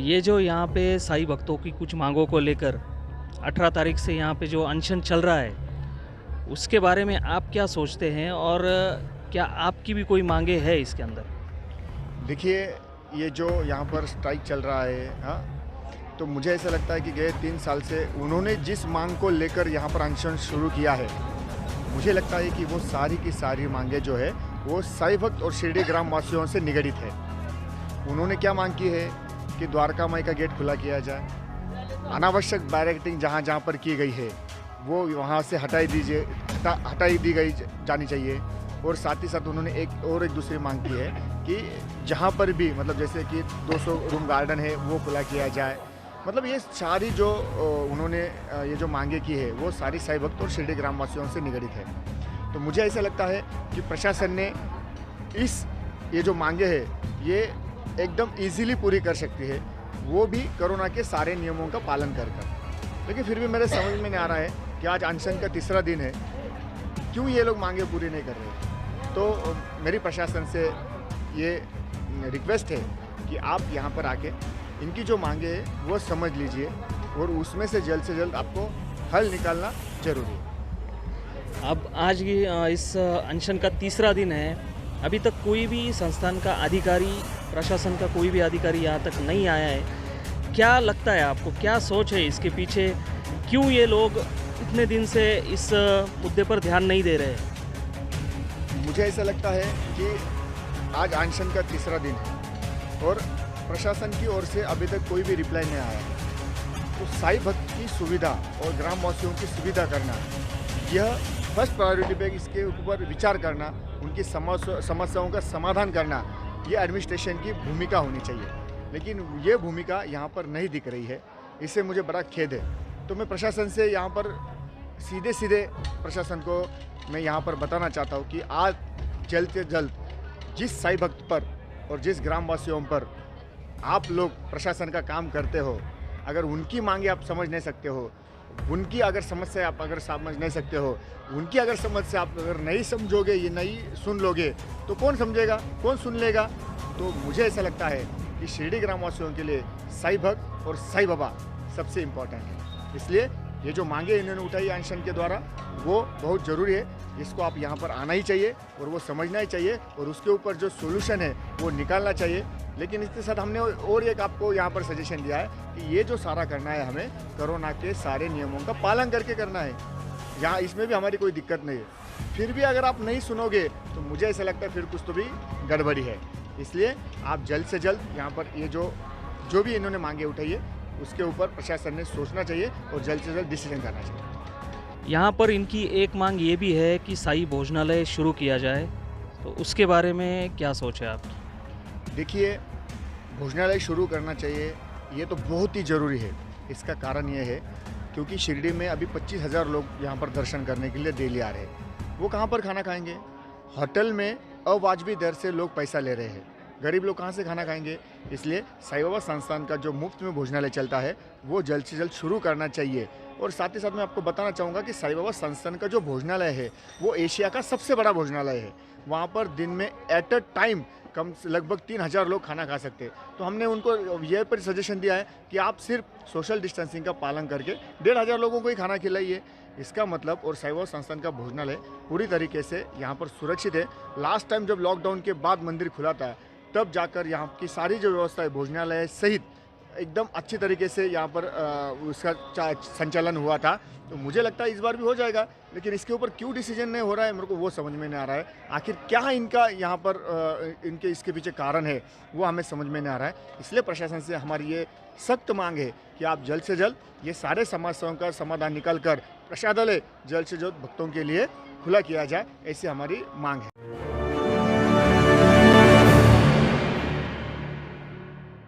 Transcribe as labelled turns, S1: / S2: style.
S1: ये जो यहाँ पे साईं भक्तों की कुछ मांगों को लेकर 18 तारीख से यहाँ पे जो अनशन चल रहा है, उसके बारे में आप क्या सोचते हैं और क्या आपकी भी कोई मांगे है इसके अंदर?
S2: देखिए, ये जो यहाँ पर स्ट्राइक चल रहा है, हाँ, तो मुझे ऐसा लगता है कि गए 3 साल से उन्होंने जिस मांग को लेकर यहाँ पर अनशन शुरू किया है, मुझे लगता है कि वो सारी की सारी मांगे जो है वो साईं भक्त और शिरडी ग्राम वासियों से निगड़ित है। उन्होंने क्या मांग की है कि द्वारका माई का गेट खुला किया जाए, अनावश्यक बैरिकेडिंग जहाँ जहाँ पर की गई है वो वहाँ से हटाई दी गई जानी चाहिए। और साथ ही साथ उन्होंने एक दूसरी मांग की है कि जहाँ पर भी मतलब जैसे कि 200 रूम गार्डन है वो खुला किया जाए। मतलब ये सारी जो उन्होंने ये जो मांगे की है वो सारी साईं भक्त और शिरडी ग्राम वासियों से निगड़ित है। तो मुझे ऐसा लगता है कि प्रशासन ने ये जो मांगे हैं ये एकदम इजीली पूरी कर सकती है, वो भी कोरोना के सारे नियमों का पालन कर। लेकिन फिर भी मेरे समझ में नहीं आ रहा है कि आज अनशन का तीसरा दिन है, क्यों ये लोग मांगे पूरी नहीं कर रहे। तो मेरी प्रशासन से ये रिक्वेस्ट है कि आप यहाँ पर आके इनकी जो मांगे है वो समझ लीजिए और उसमें से जल्द आपको हल निकालना जरूरी है।
S1: अब आज की इस अनशन का तीसरा दिन है, अभी तक कोई भी संस्थान का अधिकारी, प्रशासन का कोई भी अधिकारी यहाँ तक नहीं आया है। क्या लगता है आपको, क्या सोच है इसके पीछे, क्यों ये लोग इतने दिन से इस मुद्दे पर ध्यान नहीं दे रहे हैं?
S2: मुझे ऐसा लगता है कि आज अनशन का तीसरा दिन है और प्रशासन की ओर से अभी तक कोई भी रिप्लाई नहीं आया है। तो साईं भक्त की सुविधा और ग्रामवासियों की सुविधा करना, यह फर्स्ट प्रायोरिटी पे इसके ऊपर विचार करना, उनकी समस्याओं का समाधान करना, ये एडमिनिस्ट्रेशन की भूमिका होनी चाहिए। लेकिन ये भूमिका यहाँ पर नहीं दिख रही है, इससे मुझे बड़ा खेद है। तो मैं प्रशासन से यहाँ पर सीधे प्रशासन को मैं यहाँ पर बताना चाहता हूँ कि आज जल्द से जल्द जिस साईं भक्त पर और जिस ग्रामवासियों पर आप लोग प्रशासन का काम करते हो, अगर उनकी मांगे आप समझ नहीं सकते हो, उनकी अगर समस्या आप अगर समझ नहीं सकते हो, उनकी अगर समस्या आप अगर नहीं समझोगे, ये नहीं सुन लोगे, तो कौन समझेगा, कौन सुन लेगा। तो मुझे ऐसा लगता है कि शिरडी ग्रामवासियों के लिए साईं भक्त और साईं बाबा सबसे इम्पोर्टेंट है। इसलिए ये जो मांगे इन्होंने उठाई अनशन के द्वारा वो बहुत ज़रूरी है, इसको आप यहाँ पर आना ही चाहिए और वो समझना ही चाहिए और उसके ऊपर जो सोल्यूशन है वो निकालना चाहिए। लेकिन इसके साथ हमने और एक आपको यहाँ पर सजेशन दिया है कि ये जो सारा करना है हमें कोरोना के सारे नियमों का पालन करके करना है, यहाँ इसमें भी हमारी कोई दिक्कत नहीं है। फिर भी अगर आप नहीं सुनोगे तो मुझे ऐसा लगता है फिर कुछ तो भी गड़बड़ी है। इसलिए आप जल्द से जल्द यहाँ पर ये जो भी इन्होंने मांगे उठाई है उसके ऊपर प्रशासन ने सोचना चाहिए और जल्द से जल्द डिसीजन करना चाहिए।
S1: यहाँ पर इनकी एक मांग ये भी है कि साईं भोजनालय शुरू किया जाए, तो उसके बारे में क्या सोच है आपकी?
S2: देखिए, भोजनालय शुरू करना चाहिए, ये तो बहुत ही ज़रूरी है। इसका कारण ये है क्योंकि शिरडी में अभी 25,000 लोग यहाँ पर दर्शन करने के लिए डेली आ रहे हैं। वो कहाँ पर खाना खाएंगे? होटल में अवाजबी दर से लोग पैसा ले रहे हैं, गरीब लोग कहाँ से खाना खाएंगे? इसलिए साईं बाबा संस्थान का जो मुफ्त में भोजनालय चलता है वो जल्द से जल्द शुरू करना चाहिए। और साथ ही साथ मैं आपको बताना चाहूँगा कि साईं बाबा संस्थान का जो भोजनालय है वो एशिया का सबसे बड़ा भोजनालय है। वहाँ पर दिन में एट अ टाइम लगभग 3,000 लोग खाना खा सकते हैं। तो हमने उनको ये पर सजेशन दिया है कि आप सिर्फ सोशल डिस्टेंसिंग का पालन करके 1,500 लोगों को ही खाना खिलाइए। इसका मतलब और साईं बाबा संस्थान का भोजनालय पूरी तरीके से यहाँ पर सुरक्षित है। लास्ट टाइम जब लॉकडाउन के बाद मंदिर खुला था तब जाकर यहाँ की सारी जो व्यवस्था है भोजनालय सहित एकदम अच्छी तरीके से यहाँ पर उसका संचालन हुआ था। तो मुझे लगता है इस बार भी हो जाएगा, लेकिन इसके ऊपर क्यों डिसीजन नहीं हो रहा है मेरे को वो समझ में नहीं आ रहा है। आखिर क्या इनका यहाँ पर इनके इसके पीछे कारण है वो हमें समझ में नहीं आ रहा है। इसलिए प्रशासन से हमारी ये सख्त मांग है कि आप जल्द से जल्द ये सारे समस्याओं का समाधान निकाल कर प्रसादालय जल्द से जल्द भक्तों के लिए खुला किया जाए, ऐसी हमारी मांग है।